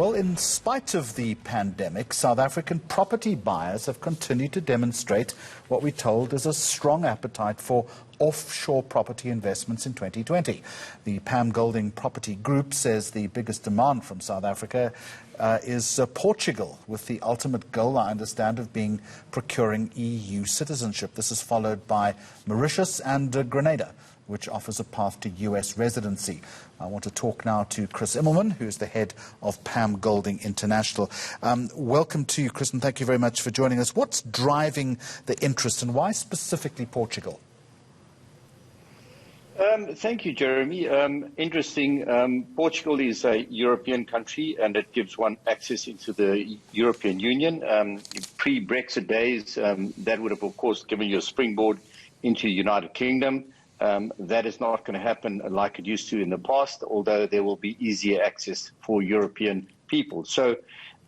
Well, in spite of the pandemic, South African property buyers have continued to demonstrate what we're told is a strong appetite for offshore property investments in 2020. The Pam Golding Property Group says the biggest demand from South Africa is Portugal, with the ultimate goal, I understand, of being procuring EU citizenship. This is followed by Mauritius and Grenada, which offers a path to US residency. I want to talk now to Chris Immelman, who is the head of Pam Golding International. Welcome to you, Chris, and thank you very much for joining us. What's driving the interest, and why specifically Portugal? Thank you, Jeremy. Interesting. Portugal is a European country, and it gives one access into the European Union. Pre-Brexit days, that would have, of course, given you a springboard into the United Kingdom. That is not going to happen like it used to in the past, although there will be easier access for European people. So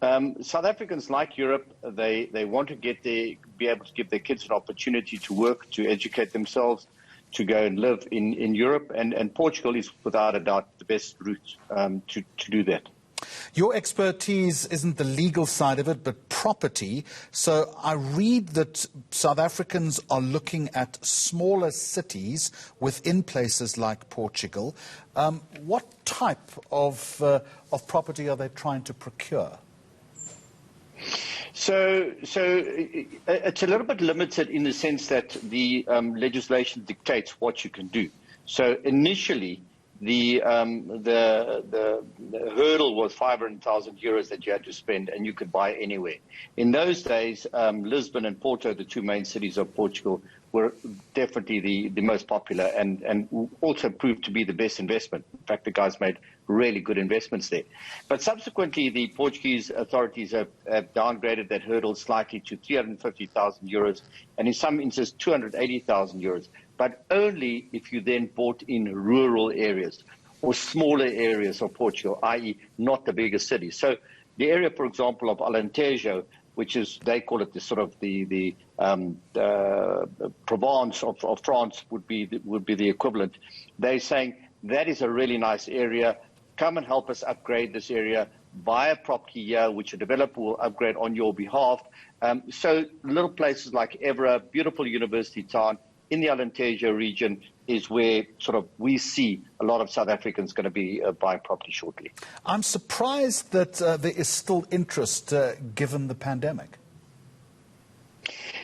South Africans, like Europe, they want to be able to give their kids an opportunity to work, to educate themselves, to go and live in Europe. And Portugal is, without a doubt, the best route to do that. Your expertise isn't the legal side of it, but property. So I read that South Africans are looking at smaller cities within places like Portugal. What type of property are they trying to procure? So it's a little bit limited in the sense that the legislation dictates what you can do. So initially, the hurdle was 500,000 euros that you had to spend, and you could buy anywhere. In those days, Lisbon and Porto, the two main cities of Portugal, were definitely the most popular and also proved to be the best investment. In fact, the guys made really good investments there. But subsequently, the Portuguese authorities have downgraded that hurdle slightly to 350,000 euros, and in some instances 280,000 euros. But only if you then bought in rural areas or smaller areas of Portugal, i.e. not the biggest cities. So the area, for example, of Alentejo, which is, they call it the sort of the Provence of France would be the equivalent. They're saying that is a really nice area. Come and help us upgrade this area. Buy a property here, which a developer will upgrade on your behalf. So little places like Evora, beautiful university town, in the Alentejo region is where sort of we see a lot of South Africans going to be buying property shortly. I'm surprised that there is still interest given the pandemic.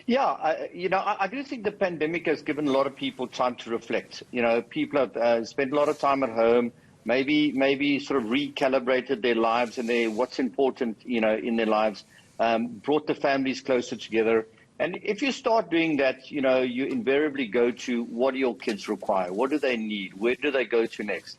Yeah, I do think the pandemic has given a lot of people time to reflect. People have spent a lot of time at home, maybe sort of recalibrated their lives and what's important, in their lives, brought the families closer together. And if you start doing that, you invariably go to what do your kids require? What do they need? Where do they go to next?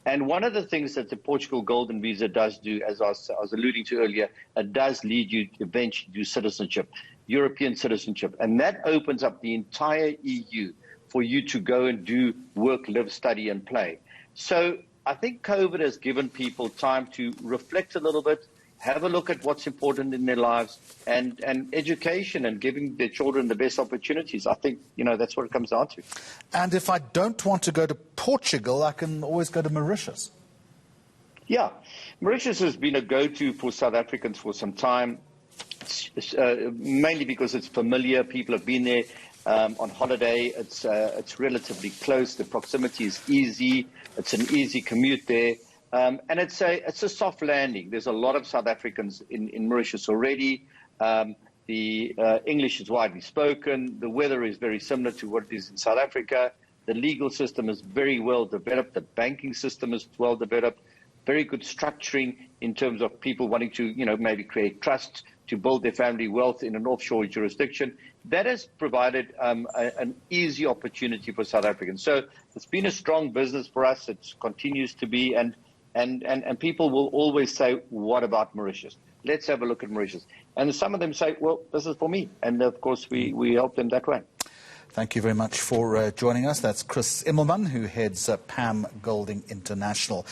And one of the things that the Portugal Golden Visa does do, as I was alluding to earlier, it does lead you eventually to citizenship, European citizenship. And that opens up the entire EU for you to go and do work, live, study, and play. So I think COVID has given people time to reflect a little bit, have a look at what's important in their lives, and education and giving their children the best opportunities. I think, that's what it comes down to. And if I don't want to go to Portugal, I can always go to Mauritius. Yeah, Mauritius has been a go-to for South Africans for some time, mainly because it's familiar. People have been there on holiday. It's relatively close. The proximity is easy. It's an easy commute there. And it's a soft landing. There's a lot of South Africans in Mauritius already. The English is widely spoken. The weather is very similar to what it is in South Africa. The legal system is very well developed. The banking system is well developed. Very good structuring in terms of people wanting to, maybe create trusts to build their family wealth in an offshore jurisdiction. That has provided an easy opportunity for South Africans. So it's been a strong business for us. It continues to be, and people will always say, what about Mauritius? Let's have a look at Mauritius. And some of them say, well, this is for me. And, of course, we help them that way. Thank you very much for joining us. That's Chris Immelman, who heads Pam Golding International.